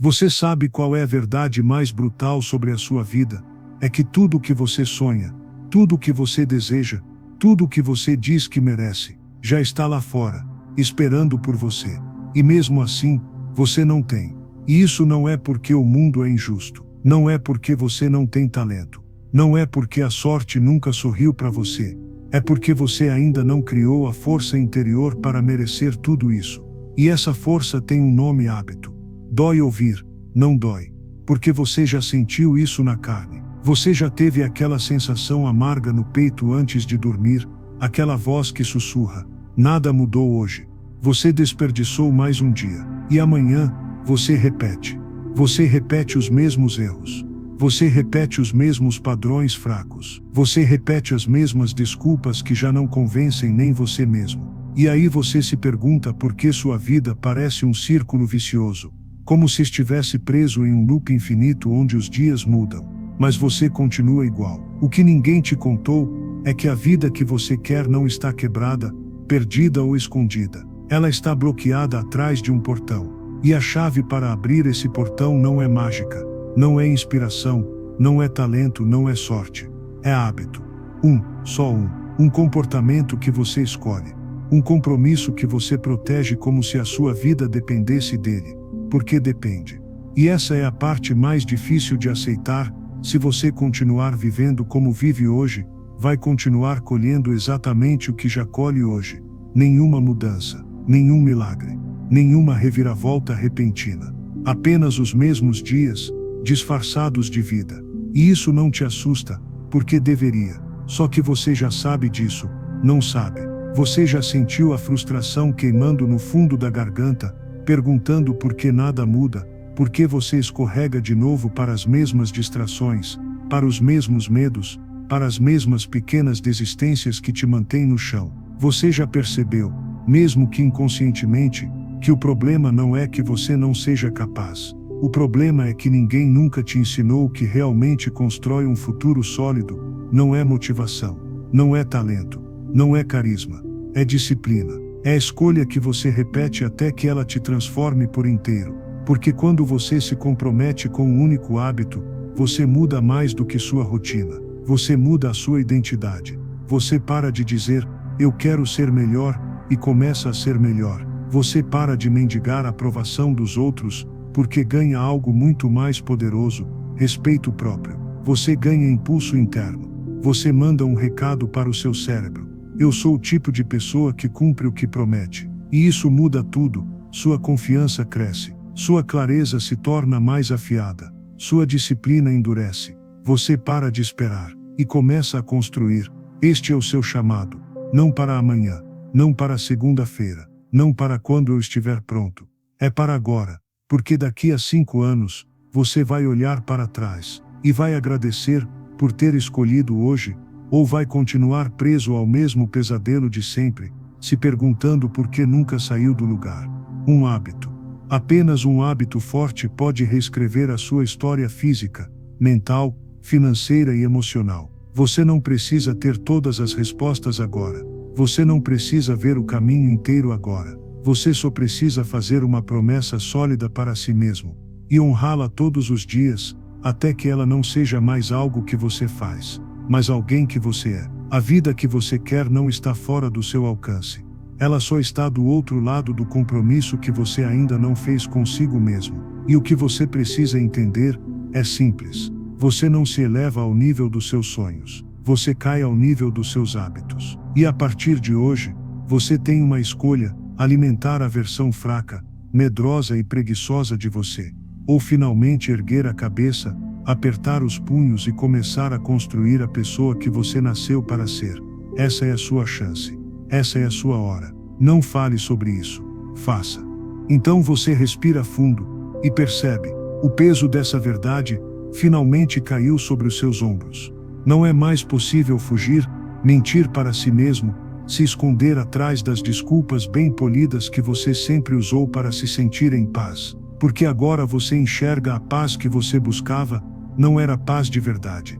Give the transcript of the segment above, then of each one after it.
Você sabe qual é a verdade mais brutal sobre a sua vida? É que tudo o que você sonha, tudo o que você deseja, tudo o que você diz que merece, já está lá fora, esperando por você. E mesmo assim, você não tem. E isso não é porque o mundo é injusto. Não é porque você não tem talento. Não é porque a sorte nunca sorriu para você. É porque você ainda não criou a força interior para merecer tudo isso. E essa força tem um nome: hábito. Dói ouvir, não dói. Porque você já sentiu isso na carne. Você já teve aquela sensação amarga no peito antes de dormir, aquela voz que sussurra: nada mudou hoje. Você desperdiçou mais um dia. E amanhã, você repete. Você repete os mesmos erros. Você repete os mesmos padrões fracos. Você repete as mesmas desculpas que já não convencem nem você mesmo. E aí você se pergunta por que sua vida parece um círculo vicioso, como se estivesse preso em um loop infinito onde os dias mudam, mas você continua igual. O que ninguém te contou é que a vida que você quer não está quebrada, perdida ou escondida. Ela está bloqueada atrás de um portão. E a chave para abrir esse portão não é mágica, não é inspiração, não é talento, não é sorte. É hábito. Só um. Um comportamento que você escolhe. Um compromisso que você protege como se a sua vida dependesse dele. Porque depende. E essa é a parte mais difícil de aceitar. Se você continuar vivendo como vive hoje, vai continuar colhendo exatamente o que já colhe hoje. Nenhuma mudança, nenhum milagre, nenhuma reviravolta repentina. Apenas os mesmos dias, disfarçados de vida. E isso não te assusta, porque deveria. Só que você já sabe disso, não sabe. Você já sentiu a frustração queimando no fundo da garganta, perguntando por que nada muda, por que você escorrega de novo para as mesmas distrações, para os mesmos medos, para as mesmas pequenas desistências que te mantêm no chão. Você já percebeu, mesmo que inconscientemente, que o problema não é que você não seja capaz. O problema é que ninguém nunca te ensinou que realmente constrói um futuro sólido. Não é motivação, não é talento, não é carisma, é disciplina. É a escolha que você repete até que ela te transforme por inteiro. Porque quando você se compromete com um único hábito, você muda mais do que sua rotina. Você muda a sua identidade. Você para de dizer, eu quero ser melhor, e começa a ser melhor. Você para de mendigar a aprovação dos outros, porque ganha algo muito mais poderoso, respeito próprio. Você ganha impulso interno. Você manda um recado para o seu cérebro. Eu sou o tipo de pessoa que cumpre o que promete. E isso muda tudo. Sua confiança cresce. Sua clareza se torna mais afiada. Sua disciplina endurece. Você para de esperar e começa a construir. Este é o seu chamado. Não para amanhã. Não para segunda-feira. Não para quando eu estiver pronto. É para agora. Porque daqui a 5 anos, você vai olhar para trás e vai agradecer por ter escolhido hoje, ou vai continuar preso ao mesmo pesadelo de sempre, se perguntando por que nunca saiu do lugar. Um hábito. Apenas um hábito forte pode reescrever a sua história física, mental, financeira e emocional. Você não precisa ter todas as respostas agora. Você não precisa ver o caminho inteiro agora. Você só precisa fazer uma promessa sólida para si mesmo, e honrá-la todos os dias, até que ela não seja mais algo que você faz, mas alguém que você é. A vida que você quer não está fora do seu alcance. Ela só está do outro lado do compromisso que você ainda não fez consigo mesmo. E o que você precisa entender é simples. Você não se eleva ao nível dos seus sonhos. Você cai ao nível dos seus hábitos. E a partir de hoje, você tem uma escolha: alimentar a versão fraca, medrosa e preguiçosa de você, ou finalmente erguer a cabeça, apertar os punhos e começar a construir a pessoa que você nasceu para ser. Essa é a sua chance. Essa é a sua hora. Não fale sobre isso. Faça. Então você respira fundo e percebe: o peso dessa verdade finalmente caiu sobre os seus ombros. Não é mais possível fugir, mentir para si mesmo, se esconder atrás das desculpas bem polidas que você sempre usou para se sentir em paz. Porque agora você enxerga a paz que você buscava. Não era paz de verdade.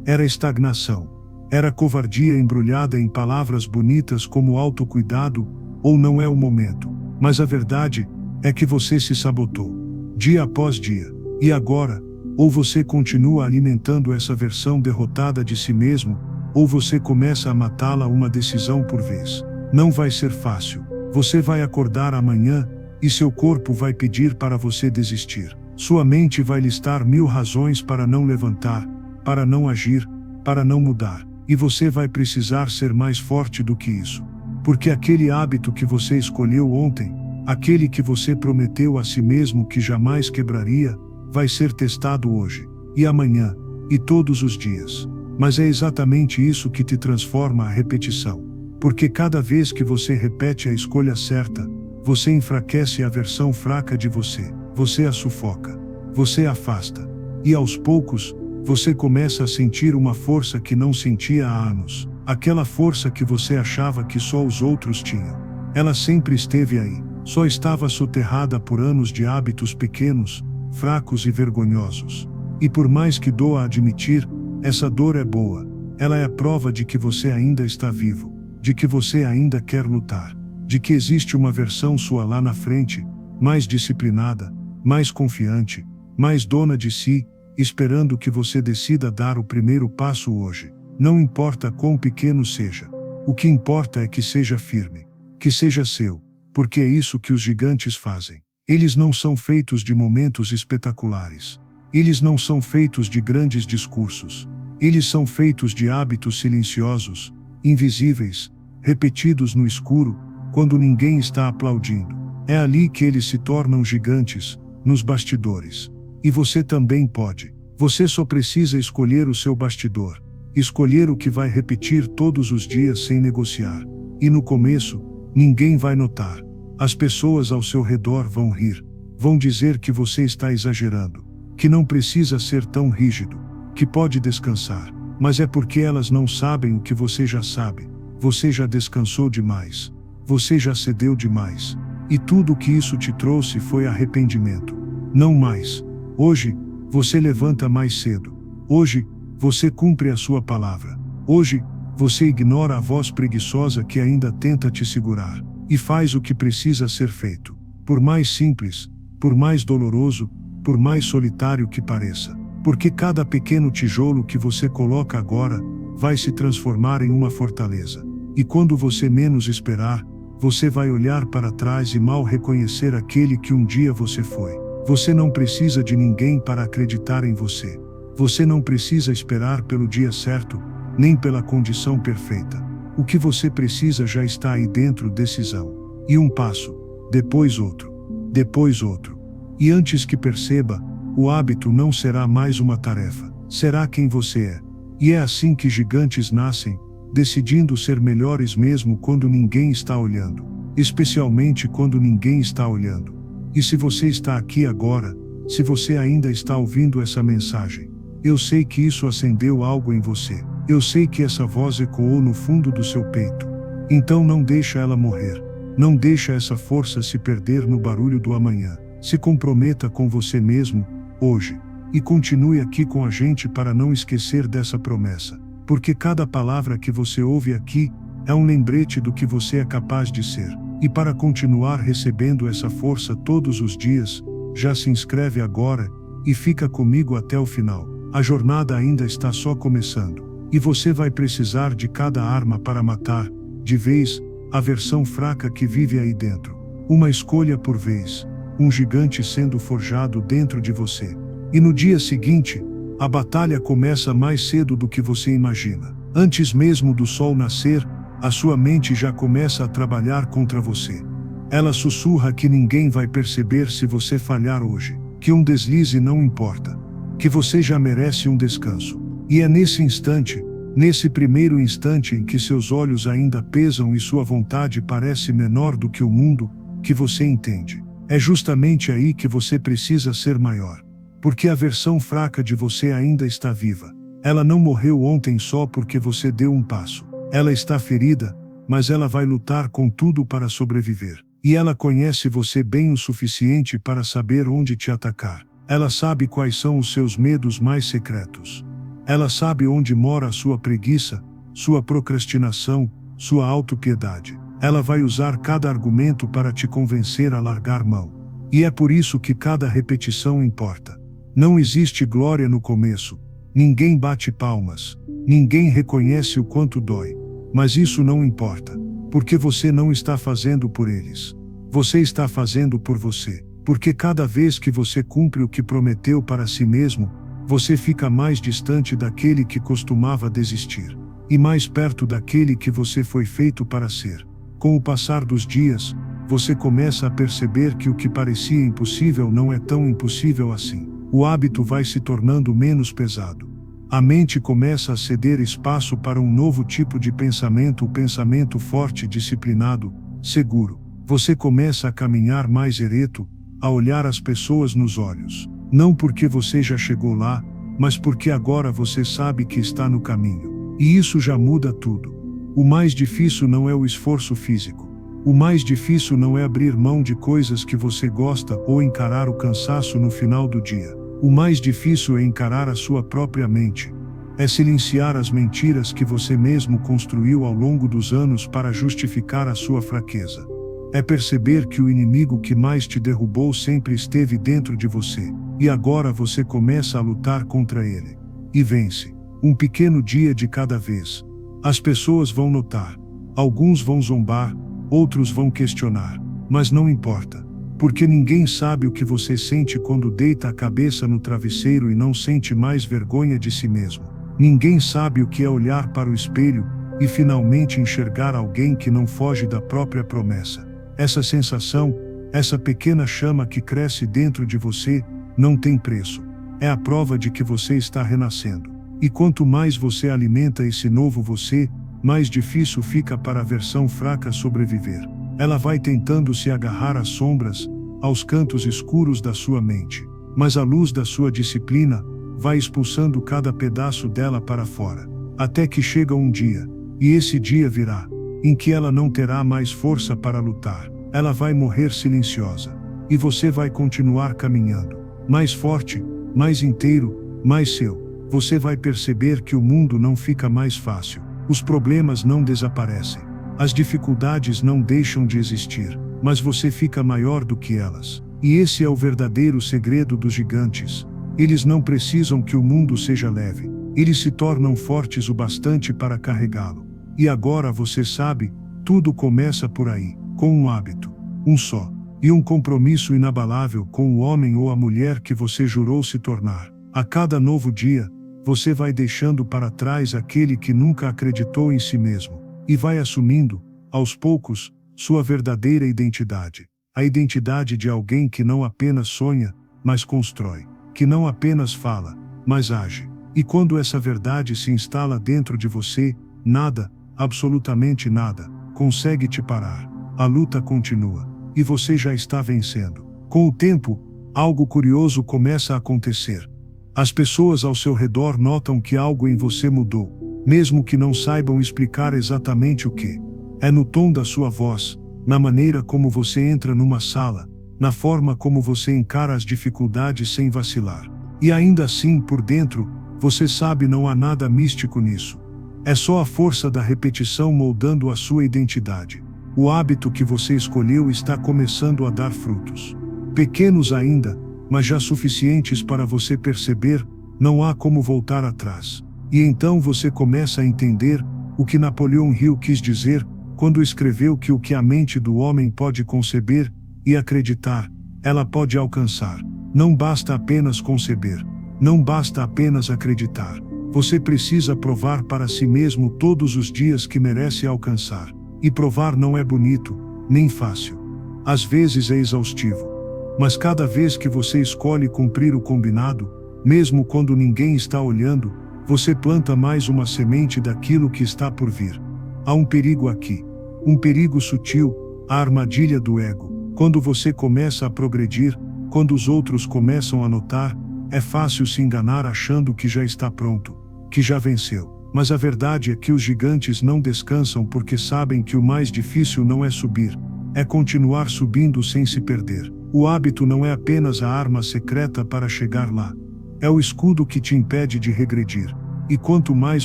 Era estagnação. Era covardia embrulhada em palavras bonitas como autocuidado, ou não é o momento. Mas a verdade é que você se sabotou. dia após dia. E agora, ou você continua alimentando essa versão derrotada de si mesmo, ou você começa a matá-la uma decisão por vez. Não vai ser fácil. Você vai acordar amanhã, e seu corpo vai pedir para você desistir. Sua mente vai listar 1000 razões para não levantar, para não agir, para não mudar. E você vai precisar ser mais forte do que isso. Porque aquele hábito que você escolheu ontem, aquele que você prometeu a si mesmo que jamais quebraria, vai ser testado hoje, e amanhã, e todos os dias. Mas é exatamente isso que te transforma a repetição. Porque cada vez que você repete a escolha certa, você enfraquece a versão fraca de você, você a sufoca, você a afasta. E aos poucos, você começa a sentir uma força que não sentia há anos. Aquela força que você achava que só os outros tinham. Ela sempre esteve aí, só estava soterrada por anos de hábitos pequenos, fracos e vergonhosos. E por mais que doa admitir, essa dor é boa. Ela é a prova de que você ainda está vivo, de que você ainda quer lutar, de que existe uma versão sua lá na frente, mais disciplinada, mais confiante, mais dona de si, esperando que você decida dar o primeiro passo hoje. Não importa quão pequeno seja. O que importa é que seja firme, que seja seu, porque é isso que os gigantes fazem. Eles não são feitos de momentos espetaculares. Eles não são feitos de grandes discursos. Eles são feitos de hábitos silenciosos, invisíveis, repetidos no escuro, quando ninguém está aplaudindo. É ali que eles se tornam gigantes, nos bastidores. E você também pode. Você só precisa escolher o seu bastidor. Escolher o que vai repetir todos os dias sem negociar. E no começo, ninguém vai notar. As pessoas ao seu redor vão rir. Vão dizer que você está exagerando. Que não precisa ser tão rígido. Que pode descansar. Mas é porque elas não sabem o que você já sabe. Você já descansou demais. Você já cedeu demais. E tudo o que isso te trouxe foi arrependimento. Não mais. Hoje, você levanta mais cedo. Hoje, você cumpre a sua palavra. Hoje, você ignora a voz preguiçosa que ainda tenta te segurar. E faz o que precisa ser feito. Por mais simples, por mais doloroso, por mais solitário que pareça. Porque cada pequeno tijolo que você coloca agora, vai se transformar em uma fortaleza. E quando você menos esperar, você vai olhar para trás e mal reconhecer aquele que um dia você foi. Você não precisa de ninguém para acreditar em você. Você não precisa esperar pelo dia certo, nem pela condição perfeita. O que você precisa já está aí dentro, decisão. E um passo, depois outro, depois outro. E antes que perceba, o hábito não será mais uma tarefa, será quem você é. E é assim que gigantes nascem, decidindo ser melhores mesmo quando ninguém está olhando. Especialmente quando ninguém está olhando. E se você está aqui agora, se você ainda está ouvindo essa mensagem, eu sei que isso acendeu algo em você. Eu sei que essa voz ecoou no fundo do seu peito. Então não deixa ela morrer. Não deixa essa força se perder no barulho do amanhã. Se comprometa com você mesmo, hoje. E continue aqui com a gente para não esquecer dessa promessa. Porque cada palavra que você ouve aqui, é um lembrete do que você é capaz de ser. E para continuar recebendo essa força todos os dias, já se inscreve agora, e fica comigo até o final. A jornada ainda está só começando. E você vai precisar de cada arma para matar, de vez, a versão fraca que vive aí dentro. Uma escolha por vez. Um gigante sendo forjado dentro de você. E no dia seguinte, a batalha começa mais cedo do que você imagina. Antes mesmo do sol nascer, a sua mente já começa a trabalhar contra você. Ela sussurra que ninguém vai perceber se você falhar hoje. Que um deslize não importa. Que você já merece um descanso. E é nesse instante, nesse primeiro instante em que seus olhos ainda pesam e sua vontade parece menor do que o mundo, que você entende. É justamente aí que você precisa ser maior. Porque a versão fraca de você ainda está viva. Ela não morreu ontem só porque você deu um passo. Ela está ferida, mas ela vai lutar com tudo para sobreviver. E ela conhece você bem o suficiente para saber onde te atacar. Ela sabe quais são os seus medos mais secretos. Ela sabe onde mora a sua preguiça, sua procrastinação, sua autopiedade. Ela vai usar cada argumento para te convencer a largar mão. E é por isso que cada repetição importa. Não existe glória no começo. Ninguém bate palmas. Ninguém reconhece o quanto dói. Mas isso não importa. Porque você não está fazendo por eles. Você está fazendo por você. Porque cada vez que você cumpre o que prometeu para si mesmo, você fica mais distante daquele que costumava desistir. E mais perto daquele que você foi feito para ser. Com o passar dos dias, você começa a perceber que o que parecia impossível não é tão impossível assim. O hábito vai se tornando menos pesado. A mente começa a ceder espaço para um novo tipo de pensamento, o pensamento forte, disciplinado, seguro. Você começa a caminhar mais ereto, a olhar as pessoas nos olhos. Não porque você já chegou lá, mas porque agora você sabe que está no caminho. E isso já muda tudo. O mais difícil não é o esforço físico. O mais difícil não é abrir mão de coisas que você gosta ou encarar o cansaço no final do dia. O mais difícil é encarar a sua própria mente. É silenciar as mentiras que você mesmo construiu ao longo dos anos para justificar a sua fraqueza. É perceber que o inimigo que mais te derrubou sempre esteve dentro de você, e agora você começa a lutar contra ele. E vence. Um pequeno dia de cada vez. As pessoas vão notar. Alguns vão zombar, outros vão questionar. Mas não importa. Porque ninguém sabe o que você sente quando deita a cabeça no travesseiro e não sente mais vergonha de si mesmo. Ninguém sabe o que é olhar para o espelho e finalmente enxergar alguém que não foge da própria promessa. Essa sensação, essa pequena chama que cresce dentro de você, não tem preço. É a prova de que você está renascendo. E quanto mais você alimenta esse novo você, mais difícil fica para a versão fraca sobreviver. Ela vai tentando se agarrar às sombras, aos cantos escuros da sua mente. Mas a luz da sua disciplina vai expulsando cada pedaço dela para fora. Até que chega um dia, e esse dia virá, em que ela não terá mais força para lutar. Ela vai morrer silenciosa. E você vai continuar caminhando. Mais forte, mais inteiro, mais seu. Você vai perceber que o mundo não fica mais fácil. Os problemas não desaparecem. As dificuldades não deixam de existir, mas você fica maior do que elas. E esse é o verdadeiro segredo dos gigantes. Eles não precisam que o mundo seja leve. Eles se tornam fortes o bastante para carregá-lo. E agora você sabe, tudo começa por aí, com um hábito, um só, e um compromisso inabalável com o homem ou a mulher que você jurou se tornar. A cada novo dia, você vai deixando para trás aquele que nunca acreditou em si mesmo, e vai assumindo, aos poucos, sua verdadeira identidade. A identidade de alguém que não apenas sonha, mas constrói. Que não apenas fala, mas age. E quando essa verdade se instala dentro de você, nada, absolutamente nada, consegue te parar. A luta continua. E você já está vencendo. Com o tempo, algo curioso começa a acontecer. As pessoas ao seu redor notam que algo em você mudou, mesmo que não saibam explicar exatamente o que. É no tom da sua voz, na maneira como você entra numa sala, na forma como você encara as dificuldades sem vacilar. E ainda assim, por dentro, você sabe, não há nada místico nisso. É só a força da repetição moldando a sua identidade. O hábito que você escolheu está começando a dar frutos. Pequenos ainda, mas já suficientes para você perceber, não há como voltar atrás. E então você começa a entender o que Napoleão Hill quis dizer quando escreveu que o que a mente do homem pode conceber e acreditar, ela pode alcançar. Não basta apenas conceber, não basta apenas acreditar. Você precisa provar para si mesmo todos os dias que merece alcançar. E provar não é bonito, nem fácil. Às vezes é exaustivo. Mas cada vez que você escolhe cumprir o combinado, mesmo quando ninguém está olhando, você planta mais uma semente daquilo que está por vir. Há um perigo aqui. Um perigo sutil, a armadilha do ego. Quando você começa a progredir, quando os outros começam a notar, é fácil se enganar achando que já está pronto, que já venceu. Mas a verdade é que os gigantes não descansam porque sabem que o mais difícil não é subir, é continuar subindo sem se perder. O hábito não é apenas a arma secreta para chegar lá. É o escudo que te impede de regredir. E quanto mais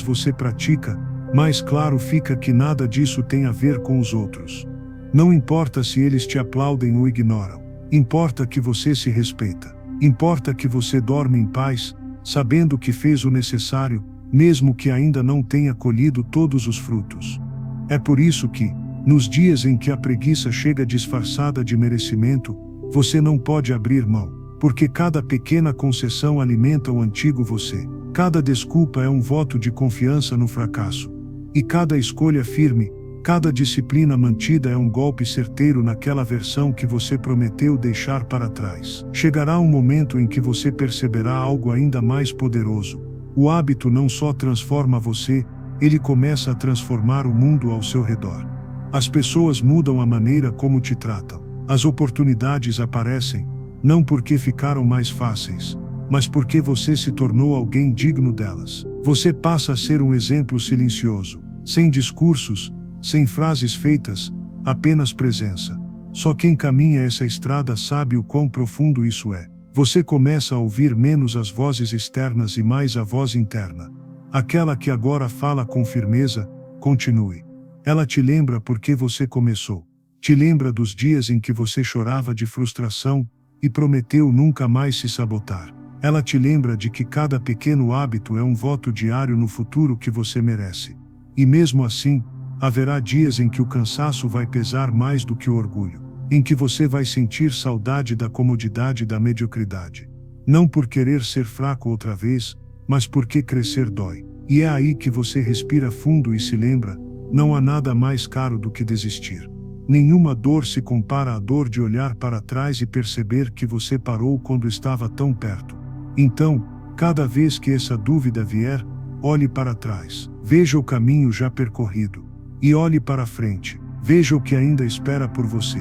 você pratica, mais claro fica que nada disso tem a ver com os outros. Não importa se eles te aplaudem ou ignoram. Importa que você se respeita. Importa que você dorme em paz, sabendo que fez o necessário, mesmo que ainda não tenha colhido todos os frutos. É por isso que, nos dias em que a preguiça chega disfarçada de merecimento, você não pode abrir mão, porque cada pequena concessão alimenta o antigo você. Cada desculpa é um voto de confiança no fracasso. E cada escolha firme, cada disciplina mantida é um golpe certeiro naquela versão que você prometeu deixar para trás. Chegará um momento em que você perceberá algo ainda mais poderoso. O hábito não só transforma você, ele começa a transformar o mundo ao seu redor. As pessoas mudam a maneira como te tratam. As oportunidades aparecem, não porque ficaram mais fáceis, mas porque você se tornou alguém digno delas. Você passa a ser um exemplo silencioso, sem discursos, sem frases feitas, apenas presença. Só quem caminha essa estrada sabe o quão profundo isso é. Você começa a ouvir menos as vozes externas e mais a voz interna. Aquela que agora fala com firmeza: continue. Ela te lembra por que você começou. Te lembra dos dias em que você chorava de frustração e prometeu nunca mais se sabotar. Ela te lembra de que cada pequeno hábito é um voto diário no futuro que você merece. E mesmo assim, haverá dias em que o cansaço vai pesar mais do que o orgulho, em que você vai sentir saudade da comodidade e da mediocridade. Não por querer ser fraco outra vez, mas porque crescer dói. E é aí que você respira fundo e se lembra: não há nada mais caro do que desistir. Nenhuma dor se compara à dor de olhar para trás e perceber que você parou quando estava tão perto. Então, cada vez que essa dúvida vier, olhe para trás, veja o caminho já percorrido. E olhe para frente, veja o que ainda espera por você.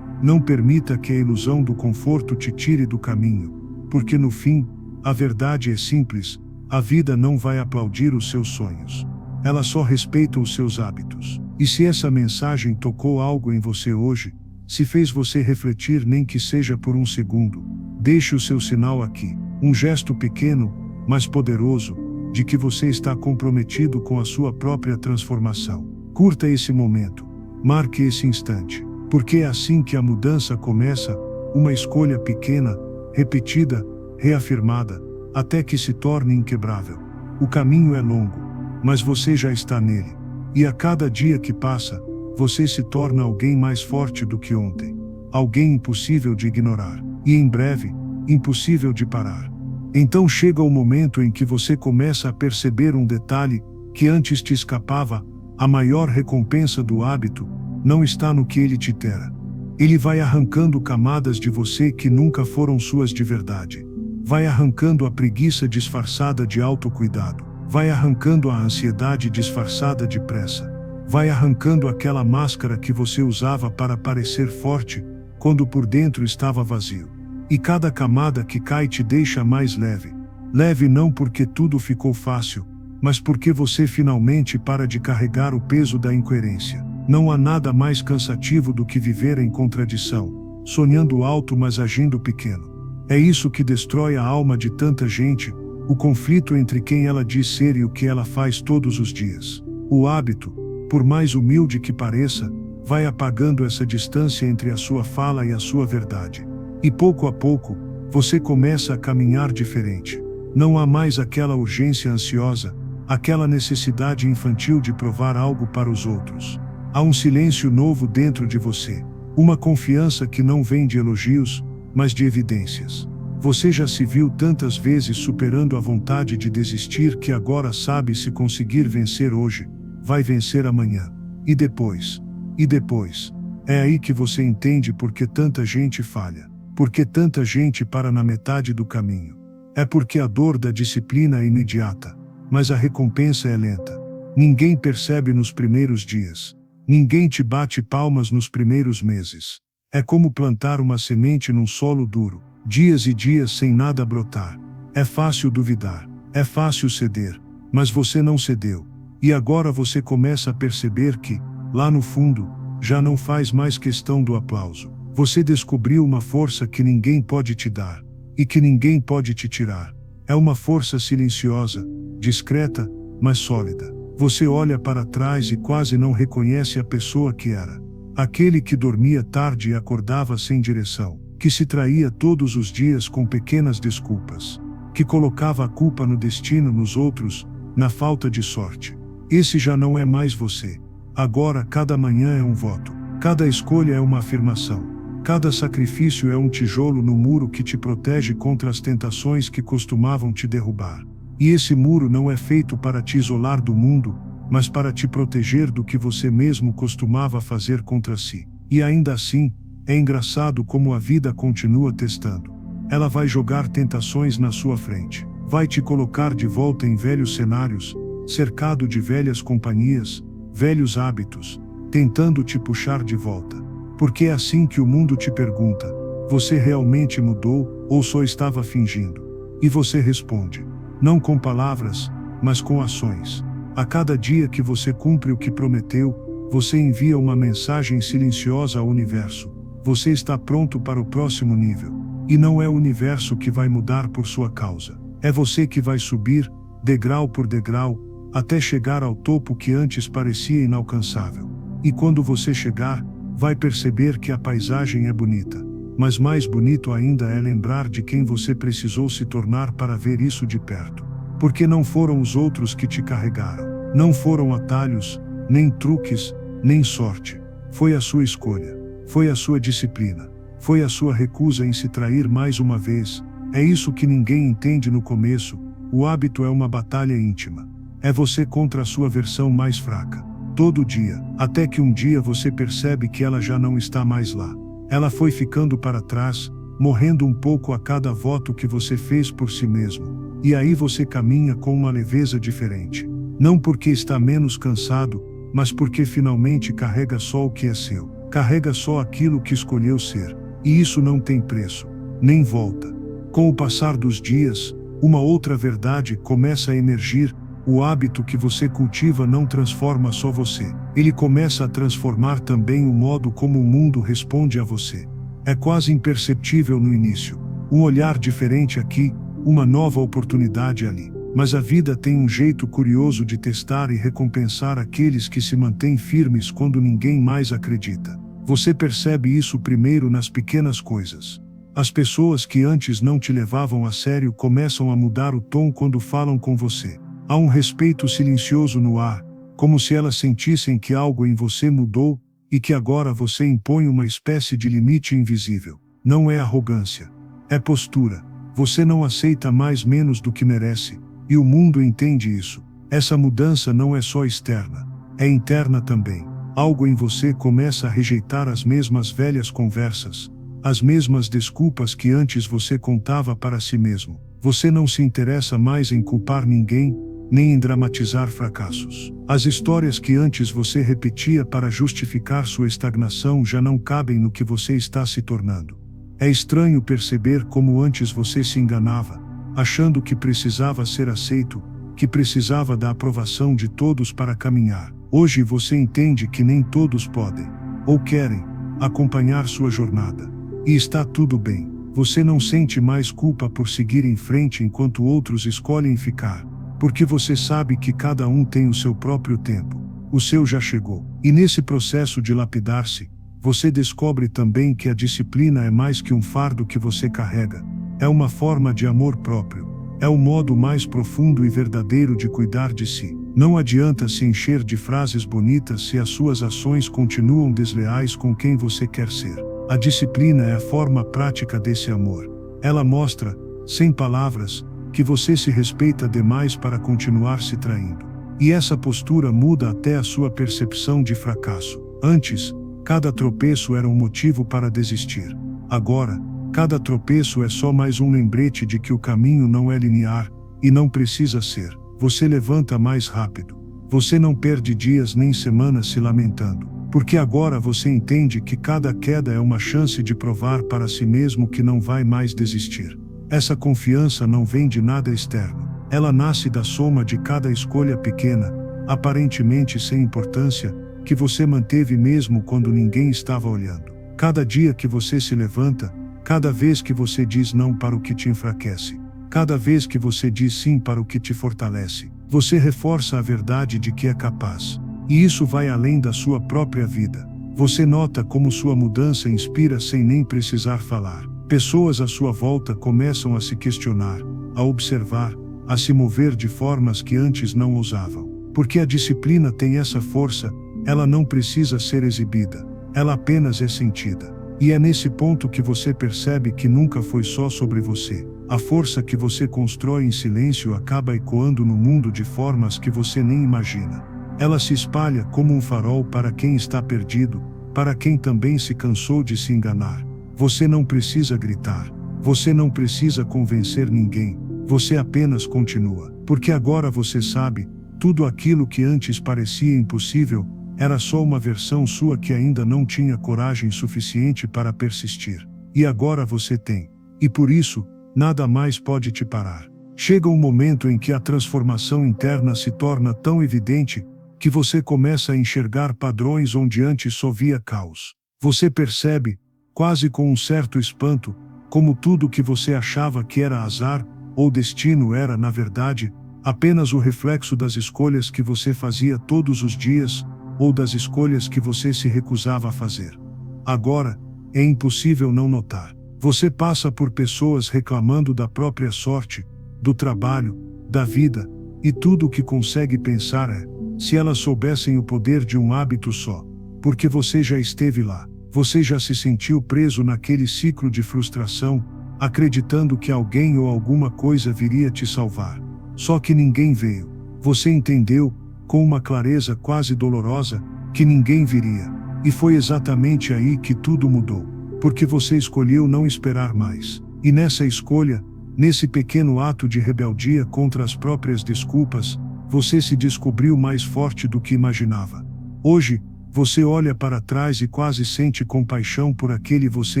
Não permita que a ilusão do conforto te tire do caminho, porque no fim, a verdade é simples: a vida não vai aplaudir os seus sonhos. Ela só respeita os seus hábitos. E se essa mensagem tocou algo em você hoje, se fez você refletir nem que seja por um segundo, deixe o seu sinal aqui, um gesto pequeno, mas poderoso, de que você está comprometido com a sua própria transformação. Curta esse momento, marque esse instante, porque é assim que a mudança começa, uma escolha pequena, repetida, reafirmada, até que se torne inquebrável. O caminho é longo, mas você já está nele. E a cada dia que passa, você se torna alguém mais forte do que ontem. Alguém impossível de ignorar. E em breve, impossível de parar. Então chega o momento em que você começa a perceber um detalhe que antes te escapava: a maior recompensa do hábito não está no que ele te tera. Ele vai arrancando camadas de você que nunca foram suas de verdade. Vai arrancando a preguiça disfarçada de autocuidado. Vai arrancando a ansiedade disfarçada de pressa. Vai arrancando aquela máscara que você usava para parecer forte, quando por dentro estava vazio. E cada camada que cai te deixa mais leve. Leve não porque tudo ficou fácil, mas porque você finalmente para de carregar o peso da incoerência. Não há nada mais cansativo do que viver em contradição, sonhando alto mas agindo pequeno. É isso que destrói a alma de tanta gente, o conflito entre quem ela diz ser e o que ela faz todos os dias. O hábito, por mais humilde que pareça, vai apagando essa distância entre a sua fala e a sua verdade. E pouco a pouco, você começa a caminhar diferente. Não há mais aquela urgência ansiosa, aquela necessidade infantil de provar algo para os outros. Há um silêncio novo dentro de você, uma confiança que não vem de elogios, mas de evidências. Você já se viu tantas vezes superando a vontade de desistir que agora sabe: se conseguir vencer hoje, vai vencer amanhã. E depois? E depois? É aí que você entende por que tanta gente falha. Por que tanta gente para na metade do caminho. É porque a dor da disciplina é imediata, mas a recompensa é lenta. Ninguém percebe nos primeiros dias. Ninguém te bate palmas nos primeiros meses. É como plantar uma semente num solo duro. Dias e dias sem nada brotar. É fácil duvidar, é fácil ceder, mas você não cedeu. E agora você começa a perceber que, lá no fundo, já não faz mais questão do aplauso. Você descobriu uma força que ninguém pode te dar, e que ninguém pode te tirar. É uma força silenciosa, discreta, mas sólida. Você olha para trás e quase não reconhece a pessoa que era. Aquele que dormia tarde e acordava sem direção. que se traía todos os dias com pequenas desculpas, que colocava a culpa no destino, nos outros, na falta de sorte. Esse já não é mais você. Agora cada manhã é um voto, cada escolha é uma afirmação, cada sacrifício é um tijolo no muro que te protege contra as tentações que costumavam te derrubar. E esse muro não é feito para te isolar do mundo, mas para te proteger do que você mesmo costumava fazer contra si. E ainda assim, é engraçado como a vida continua testando. Ela vai jogar tentações na sua frente, vai te colocar de volta em velhos cenários, cercado de velhas companhias, velhos hábitos, tentando te puxar de volta. Porque é assim que o mundo te pergunta: você realmente mudou, ou só estava fingindo? E você responde: não com palavras, mas com ações. A cada dia que você cumpre o que prometeu, você envia uma mensagem silenciosa ao universo: você está pronto para o próximo nível. E não é o universo que vai mudar por sua causa. É você que vai subir, degrau por degrau, até chegar ao topo que antes parecia inalcançável. E quando você chegar, vai perceber que a paisagem é bonita. Mas mais bonito ainda é lembrar de quem você precisou se tornar para ver isso de perto. Porque não foram os outros que te carregaram. Não foram atalhos, nem truques, nem sorte. Foi a sua escolha. Foi a sua disciplina. Foi a sua recusa em se trair mais uma vez. É isso que ninguém entende no começo. O hábito é uma batalha íntima. É você contra a sua versão mais fraca. Todo dia, até que um dia você percebe que ela já não está mais lá. Ela foi ficando para trás, morrendo um pouco a cada voto que você fez por si mesmo. E aí você caminha com uma leveza diferente. Não porque está menos cansado, mas porque finalmente carrega só o que é seu. Carrega só aquilo que escolheu ser. E isso não tem preço, nem volta. Com o passar dos dias, uma outra verdade começa a emergir. O hábito que você cultiva não transforma só você. Ele começa a transformar também o modo como o mundo responde a você. É quase imperceptível no início. Um olhar diferente aqui, uma nova oportunidade ali. Mas a vida tem um jeito curioso de testar e recompensar aqueles que se mantêm firmes quando ninguém mais acredita. Você percebe isso primeiro nas pequenas coisas. As pessoas que antes não te levavam a sério começam a mudar o tom quando falam com você. Há um respeito silencioso no ar, como se elas sentissem que algo em você mudou, e que agora você impõe uma espécie de limite invisível. Não é arrogância. É postura. Você não aceita mais menos do que merece, e o mundo entende isso. Essa mudança não é só externa, é interna também. Algo em você começa a rejeitar as mesmas velhas conversas, as mesmas desculpas que antes você contava para si mesmo. Você não se interessa mais em culpar ninguém, nem em dramatizar fracassos. As histórias que antes você repetia para justificar sua estagnação já não cabem no que você está se tornando. É estranho perceber como antes você se enganava, achando que precisava ser aceito, que precisava da aprovação de todos para caminhar. Hoje você entende que nem todos podem, ou querem, acompanhar sua jornada. E está tudo bem. Você não sente mais culpa por seguir em frente enquanto outros escolhem ficar. Porque você sabe que cada um tem o seu próprio tempo. O seu já chegou. E nesse processo de lapidar-se, você descobre também que a disciplina é mais que um fardo que você carrega. É uma forma de amor próprio. É o modo mais profundo e verdadeiro de cuidar de si. Não adianta se encher de frases bonitas se as suas ações continuam desleais com quem você quer ser. A disciplina é a forma prática desse amor. Ela mostra, sem palavras, que você se respeita demais para continuar se traindo. E essa postura muda até a sua percepção de fracasso. Antes, cada tropeço era um motivo para desistir. Agora, cada tropeço é só mais um lembrete de que o caminho não é linear, e não precisa ser. Você levanta mais rápido. Você não perde dias nem semanas se lamentando. Porque agora você entende que cada queda é uma chance de provar para si mesmo que não vai mais desistir. Essa confiança não vem de nada externo. Ela nasce da soma de cada escolha pequena, aparentemente sem importância, que você manteve mesmo quando ninguém estava olhando. Cada dia que você se levanta, cada vez que você diz não para o que te enfraquece, cada vez que você diz sim para o que te fortalece, você reforça a verdade de que é capaz. E isso vai além da sua própria vida. Você nota como sua mudança inspira sem nem precisar falar. Pessoas à sua volta começam a se questionar, a observar, a se mover de formas que antes não ousavam. Porque a disciplina tem essa força, ela não precisa ser exibida, ela apenas é sentida. E é nesse ponto que você percebe que nunca foi só sobre você. A força que você constrói em silêncio acaba ecoando no mundo de formas que você nem imagina. Ela se espalha como um farol para quem está perdido, para quem também se cansou de se enganar. Você não precisa gritar, você não precisa convencer ninguém, você apenas continua. Porque agora você sabe, tudo aquilo que antes parecia impossível, era só uma versão sua que ainda não tinha coragem suficiente para persistir. E agora você tem. E por isso, nada mais pode te parar. Chega um momento em que a transformação interna se torna tão evidente, que você começa a enxergar padrões onde antes só via caos. Você percebe, quase com um certo espanto, como tudo que você achava que era azar, ou destino era, na verdade, apenas o reflexo das escolhas que você fazia todos os dias, ou das escolhas que você se recusava a fazer. Agora, é impossível não notar. Você passa por pessoas reclamando da própria sorte, do trabalho, da vida, e tudo o que consegue pensar é, se elas soubessem o poder de um hábito só. Porque você já esteve lá, você já se sentiu preso naquele ciclo de frustração, acreditando que alguém ou alguma coisa viria te salvar. Só que ninguém veio. Você entendeu, com uma clareza quase dolorosa, que ninguém viria. E foi exatamente aí que tudo mudou. Porque você escolheu não esperar mais. E nessa escolha, nesse pequeno ato de rebeldia contra as próprias desculpas, você se descobriu mais forte do que imaginava. Hoje, você olha para trás e quase sente compaixão por aquele você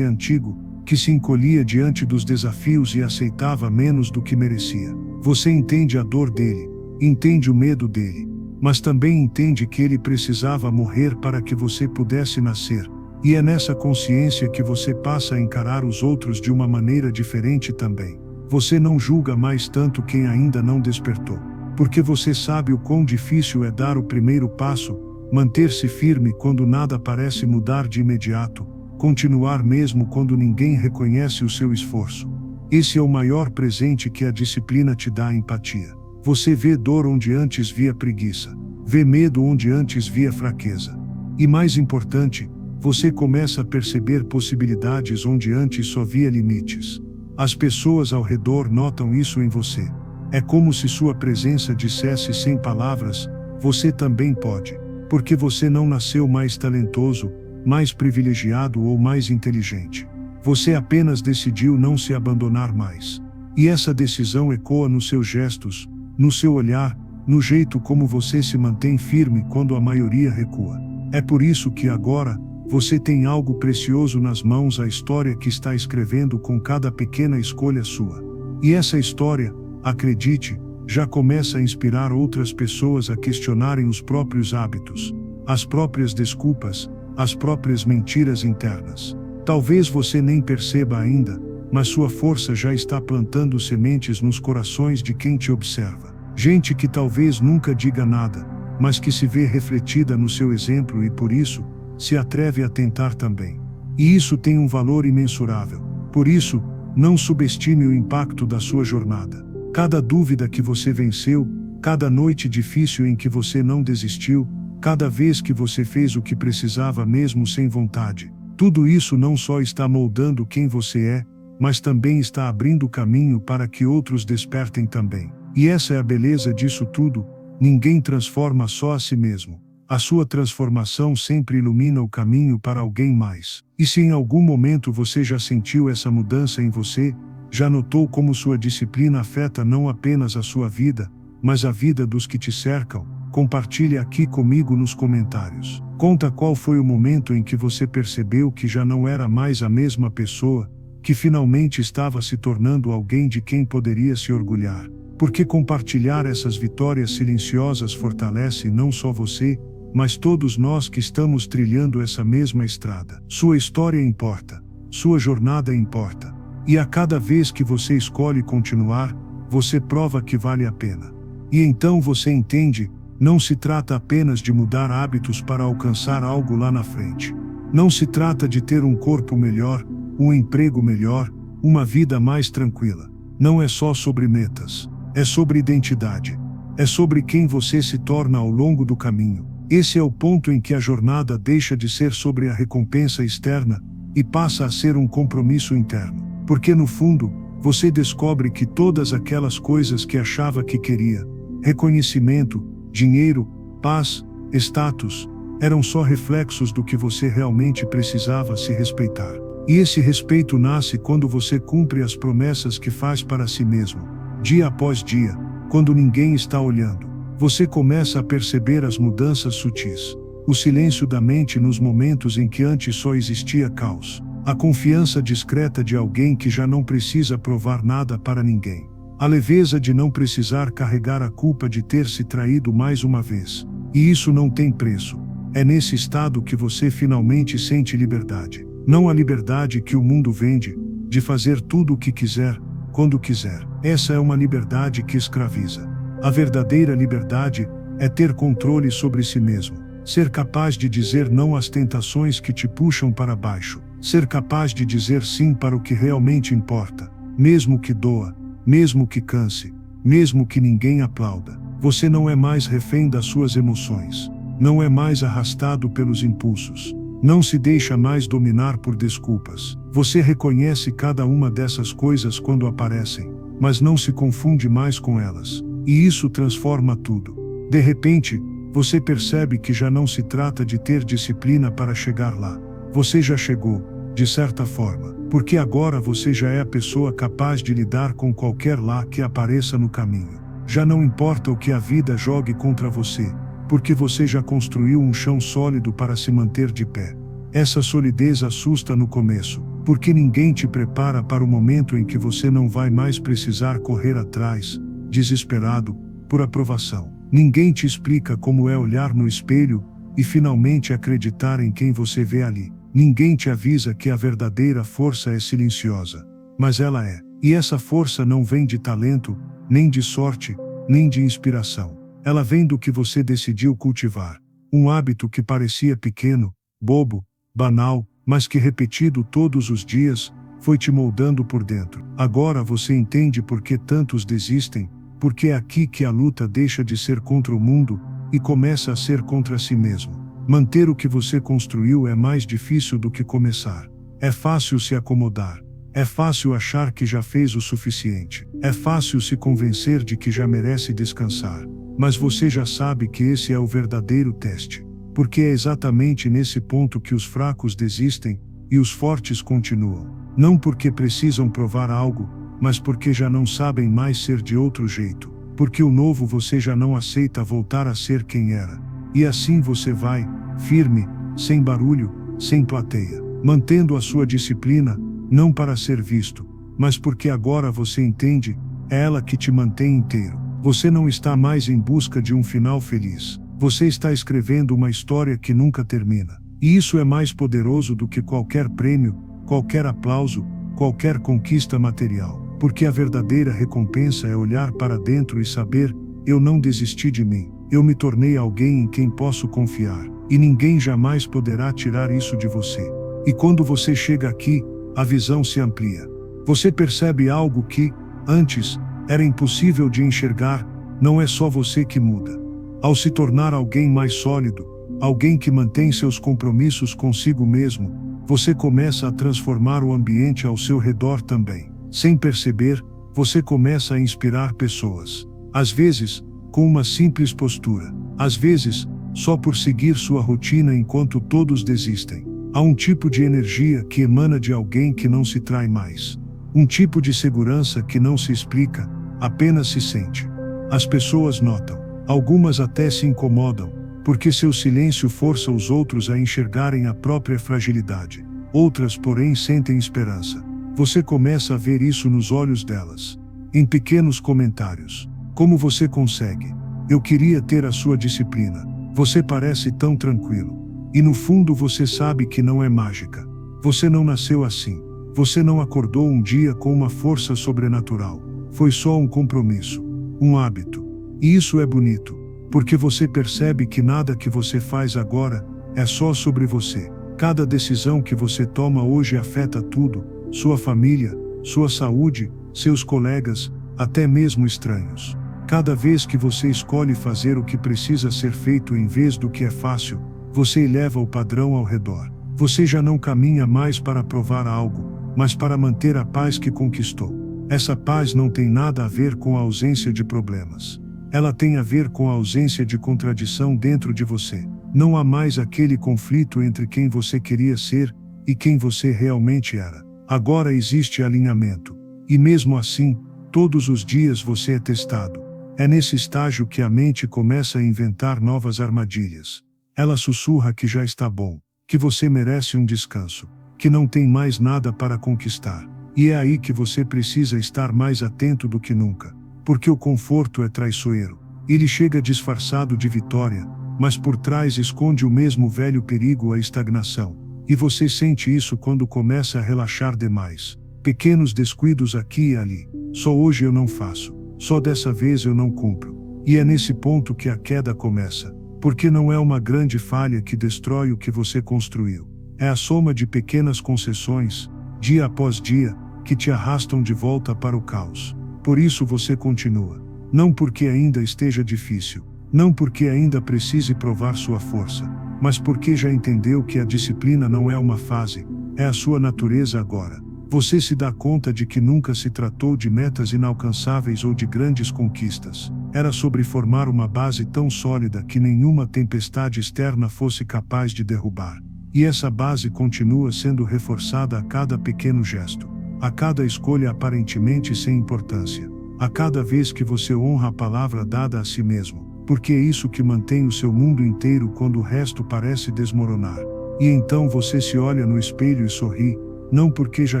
antigo, que se encolhia diante dos desafios e aceitava menos do que merecia. Você entende a dor dele, entende o medo dele, mas também entende que ele precisava morrer para que você pudesse nascer. E é nessa consciência que você passa a encarar os outros de uma maneira diferente também. Você não julga mais tanto quem ainda não despertou. Porque você sabe o quão difícil é dar o primeiro passo, manter-se firme quando nada parece mudar de imediato, continuar mesmo quando ninguém reconhece o seu esforço. Esse é o maior presente que a disciplina te dá: empatia. Você vê dor onde antes via preguiça, vê medo onde antes via fraqueza. E mais importante, você começa a perceber possibilidades onde antes só via limites. As pessoas ao redor notam isso em você. É como se sua presença dissesse sem palavras: você também pode. Porque você não nasceu mais talentoso, mais privilegiado ou mais inteligente. Você apenas decidiu não se abandonar mais. E essa decisão ecoa nos seus gestos, no seu olhar, no jeito como você se mantém firme quando a maioria recua. É por isso que agora, você tem algo precioso nas mãos: a história que está escrevendo com cada pequena escolha sua. E essa história, acredite, já começa a inspirar outras pessoas a questionarem os próprios hábitos, as próprias desculpas, as próprias mentiras internas. Talvez você nem perceba ainda, mas sua força já está plantando sementes nos corações de quem te observa. Gente que talvez nunca diga nada, mas que se vê refletida no seu exemplo e por isso, se atreve a tentar também. E isso tem um valor imensurável. Por isso, não subestime o impacto da sua jornada. Cada dúvida que você venceu, cada noite difícil em que você não desistiu, cada vez que você fez o que precisava mesmo sem vontade, tudo isso não só está moldando quem você é, mas também está abrindo caminho para que outros despertem também. E essa é a beleza disso tudo: ninguém transforma só a si mesmo. A sua transformação sempre ilumina o caminho para alguém mais. E se em algum momento você já sentiu essa mudança em você, já notou como sua disciplina afeta não apenas a sua vida, mas a vida dos que te cercam, compartilhe aqui comigo nos comentários. Conta qual foi o momento em que você percebeu que já não era mais a mesma pessoa, que finalmente estava se tornando alguém de quem poderia se orgulhar. Porque compartilhar essas vitórias silenciosas fortalece não só você, mas todos nós que estamos trilhando essa mesma estrada. Sua história importa, sua jornada importa. E a cada vez que você escolhe continuar, você prova que vale a pena. E então você entende, não se trata apenas de mudar hábitos para alcançar algo lá na frente. Não se trata de ter um corpo melhor, um emprego melhor, uma vida mais tranquila. Não é só sobre metas. É sobre identidade. É sobre quem você se torna ao longo do caminho. Esse é o ponto em que a jornada deixa de ser sobre a recompensa externa e passa a ser um compromisso interno. Porque no fundo, você descobre que todas aquelas coisas que achava que queria, reconhecimento, dinheiro, paz, status, eram só reflexos do que você realmente precisava se respeitar. E esse respeito nasce quando você cumpre as promessas que faz para si mesmo, dia após dia, quando ninguém está olhando. Você começa a perceber as mudanças sutis, o silêncio da mente nos momentos em que antes só existia caos, a confiança discreta de alguém que já não precisa provar nada para ninguém, a leveza de não precisar carregar a culpa de ter se traído mais uma vez. E isso não tem preço. É nesse estado que você finalmente sente liberdade. Não a liberdade que o mundo vende, de fazer tudo o que quiser, quando quiser. Essa é uma liberdade que escraviza. A verdadeira liberdade é ter controle sobre si mesmo. Ser capaz de dizer não às tentações que te puxam para baixo. Ser capaz de dizer sim para o que realmente importa. Mesmo que doa, mesmo que canse, mesmo que ninguém aplauda. Você não é mais refém das suas emoções. Não é mais arrastado pelos impulsos. Não se deixa mais dominar por desculpas. Você reconhece cada uma dessas coisas quando aparecem, mas não se confunde mais com elas. E isso transforma tudo. De repente, você percebe que já não se trata de ter disciplina para chegar lá. Você já chegou, de certa forma, porque agora você já é a pessoa capaz de lidar com qualquer lá que apareça no caminho. Já não importa o que a vida jogue contra você, porque você já construiu um chão sólido para se manter de pé. Essa solidez assusta no começo, porque ninguém te prepara para o momento em que você não vai mais precisar correr atrás, desesperado, por aprovação. Ninguém te explica como é olhar no espelho e finalmente acreditar em quem você vê ali. Ninguém te avisa que a verdadeira força é silenciosa, mas ela é. E essa força não vem de talento, nem de sorte, nem de inspiração. Ela vem do que você decidiu cultivar. Um hábito que parecia pequeno, bobo, banal, mas que repetido todos os dias, foi te moldando por dentro. Agora você entende por que tantos desistem, porque é aqui que a luta deixa de ser contra o mundo e começa a ser contra si mesmo. Manter o que você construiu é mais difícil do que começar. É fácil se acomodar. É fácil achar que já fez o suficiente. É fácil se convencer de que já merece descansar. Mas você já sabe que esse é o verdadeiro teste. Porque é exatamente nesse ponto que os fracos desistem e os fortes continuam. Não porque precisam provar algo, mas porque já não sabem mais ser de outro jeito. Porque o novo você já não aceita voltar a ser quem era. E assim você vai, firme, sem barulho, sem plateia, mantendo a sua disciplina, não para ser visto, mas porque agora você entende, é ela que te mantém inteiro. Você não está mais em busca de um final feliz. Você está escrevendo uma história que nunca termina. E isso é mais poderoso do que qualquer prêmio, qualquer aplauso, qualquer conquista material. Porque a verdadeira recompensa é olhar para dentro e saber, eu não desisti de mim. Eu me tornei alguém em quem posso confiar. E ninguém jamais poderá tirar isso de você. E quando você chega aqui, a visão se amplia. Você percebe algo que, antes, era impossível de enxergar. Não é só você que muda. Ao se tornar alguém mais sólido, alguém que mantém seus compromissos consigo mesmo, você começa a transformar o ambiente ao seu redor também. Sem perceber, você começa a inspirar pessoas. Às vezes, com uma simples postura. Às vezes, só por seguir sua rotina enquanto todos desistem. Há um tipo de energia que emana de alguém que não se trai mais. Um tipo de segurança que não se explica, apenas se sente. As pessoas notam. Algumas até se incomodam, porque seu silêncio força os outros a enxergarem a própria fragilidade. Outras, porém, sentem esperança. Você começa a ver isso nos olhos delas. Em pequenos comentários. Como você consegue? Eu queria ter a sua disciplina. Você parece tão tranquilo. E no fundo você sabe que não é mágica. Você não nasceu assim. Você não acordou um dia com uma força sobrenatural. Foi só um compromisso. Um hábito. E isso é bonito. Porque você percebe que nada que você faz agora é só sobre você. Cada decisão que você toma hoje afeta tudo. Sua família, sua saúde, seus colegas, até mesmo estranhos. Cada vez que você escolhe fazer o que precisa ser feito em vez do que é fácil, você eleva o padrão ao redor. Você já não caminha mais para provar algo, mas para manter a paz que conquistou. Essa paz não tem nada a ver com a ausência de problemas. Ela tem a ver com a ausência de contradição dentro de você. Não há mais aquele conflito entre quem você queria ser e quem você realmente era. Agora existe alinhamento. E mesmo assim, todos os dias você é testado. É nesse estágio que a mente começa a inventar novas armadilhas. Ela sussurra que já está bom, que você merece um descanso, que não tem mais nada para conquistar. E é aí que você precisa estar mais atento do que nunca. Porque o conforto é traiçoeiro. Ele chega disfarçado de vitória, mas por trás esconde o mesmo velho perigo, a estagnação. E você sente isso quando começa a relaxar demais. Pequenos descuidos aqui e ali. Só hoje eu não faço. Só dessa vez eu não cumpro. E é nesse ponto que a queda começa. Porque não é uma grande falha que destrói o que você construiu. É a soma de pequenas concessões, dia após dia, que te arrastam de volta para o caos. Por isso você continua. Não porque ainda esteja difícil. Não porque ainda precise provar sua força. Mas porque já entendeu que a disciplina não é uma fase. É a sua natureza agora. Você se dá conta de que nunca se tratou de metas inalcançáveis ou de grandes conquistas. Era sobre formar uma base tão sólida que nenhuma tempestade externa fosse capaz de derrubar. E essa base continua sendo reforçada a cada pequeno gesto, a cada escolha aparentemente sem importância, a cada vez que você honra a palavra dada a si mesmo, porque é isso que mantém o seu mundo inteiro quando o resto parece desmoronar. E então você se olha no espelho e sorri, não porque já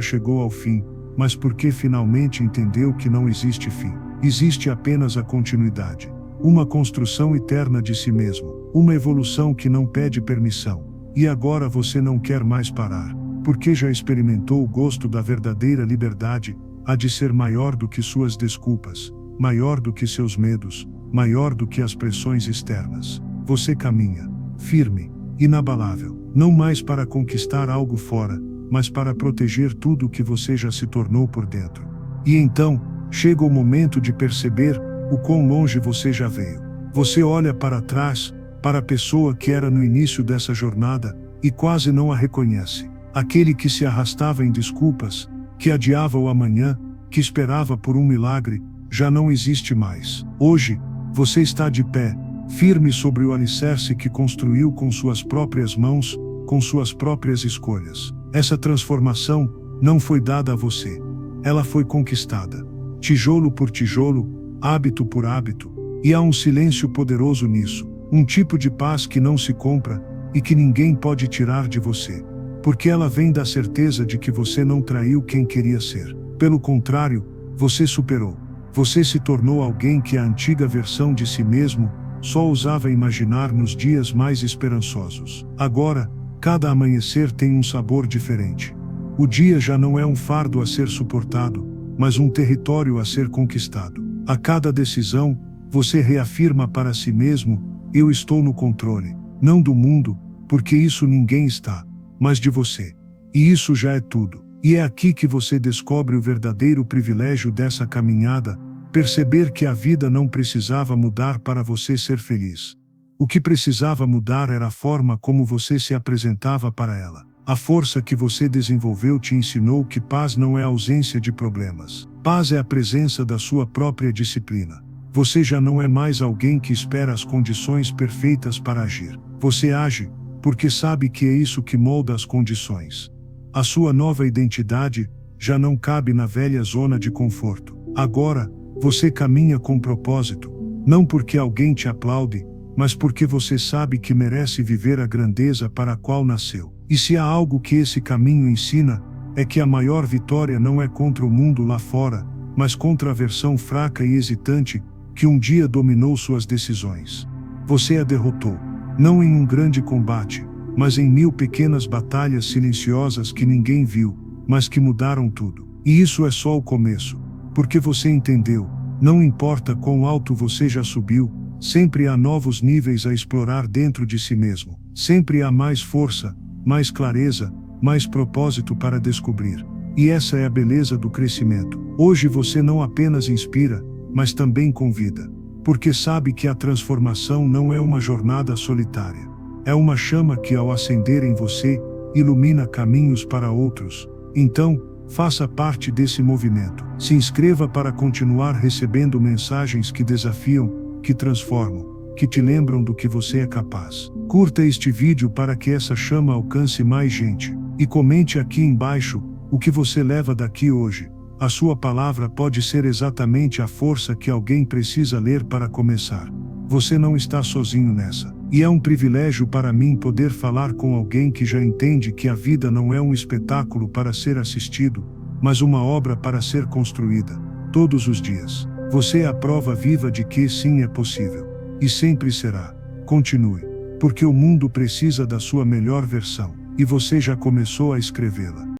chegou ao fim, mas porque finalmente entendeu que não existe fim. Existe apenas a continuidade. Uma construção eterna de si mesmo, uma evolução que não pede permissão. E agora você não quer mais parar, porque já experimentou o gosto da verdadeira liberdade, a de ser maior do que suas desculpas, maior do que seus medos, maior do que as pressões externas. Você caminha, firme, inabalável, não mais para conquistar algo fora, mas para proteger tudo o que você já se tornou por dentro. E então, chega o momento de perceber o quão longe você já veio. Você olha para trás, para a pessoa que era no início dessa jornada, e quase não a reconhece. Aquele que se arrastava em desculpas, que adiava o amanhã, que esperava por um milagre, já não existe mais. Hoje, você está de pé, firme sobre o alicerce que construiu com suas próprias mãos, com suas próprias escolhas. Essa transformação não foi dada a você. Ela foi conquistada. Tijolo por tijolo, hábito por hábito. E há um silêncio poderoso nisso. Um tipo de paz que não se compra, e que ninguém pode tirar de você. Porque ela vem da certeza de que você não traiu quem queria ser. Pelo contrário, você superou. Você se tornou alguém que a antiga versão de si mesmo só ousava imaginar nos dias mais esperançosos. Agora, cada amanhecer tem um sabor diferente. O dia já não é um fardo a ser suportado, mas um território a ser conquistado. A cada decisão, você reafirma para si mesmo: eu estou no controle, não do mundo, porque isso ninguém está, mas de você. E isso já é tudo. E é aqui que você descobre o verdadeiro privilégio dessa caminhada, perceber que a vida não precisava mudar para você ser feliz. O que precisava mudar era a forma como você se apresentava para ela. A força que você desenvolveu te ensinou que paz não é ausência de problemas. Paz é a presença da sua própria disciplina. Você já não é mais alguém que espera as condições perfeitas para agir. Você age, porque sabe que é isso que molda as condições. A sua nova identidade já não cabe na velha zona de conforto. Agora, você caminha com propósito, não porque alguém te aplaude, mas porque você sabe que merece viver a grandeza para a qual nasceu. E se há algo que esse caminho ensina, é que a maior vitória não é contra o mundo lá fora, mas contra a versão fraca e hesitante, que um dia dominou suas decisões. Você a derrotou, não em um grande combate, mas em 1000 pequenas batalhas silenciosas que ninguém viu, mas que mudaram tudo. E isso é só o começo, porque você entendeu, não importa quão alto você já subiu, sempre há novos níveis a explorar dentro de si mesmo. Sempre há mais força, mais clareza, mais propósito para descobrir. E essa é a beleza do crescimento. Hoje você não apenas inspira, mas também convida. Porque sabe que a transformação não é uma jornada solitária. É uma chama que, ao acender em você, ilumina caminhos para outros. Então, faça parte desse movimento. Se inscreva para continuar recebendo mensagens que desafiam, que transformam, que te lembram do que você é capaz. Curta este vídeo para que essa chama alcance mais gente. E comente aqui embaixo o que você leva daqui hoje. A sua palavra pode ser exatamente a força que alguém precisa ler para começar. Você não está sozinho nessa. E é um privilégio para mim poder falar com alguém que já entende que a vida não é um espetáculo para ser assistido, mas uma obra para ser construída, todos os dias. Você é a prova viva de que sim é possível. E sempre será. Continue. Porque o mundo precisa da sua melhor versão. E você já começou a escrevê-la.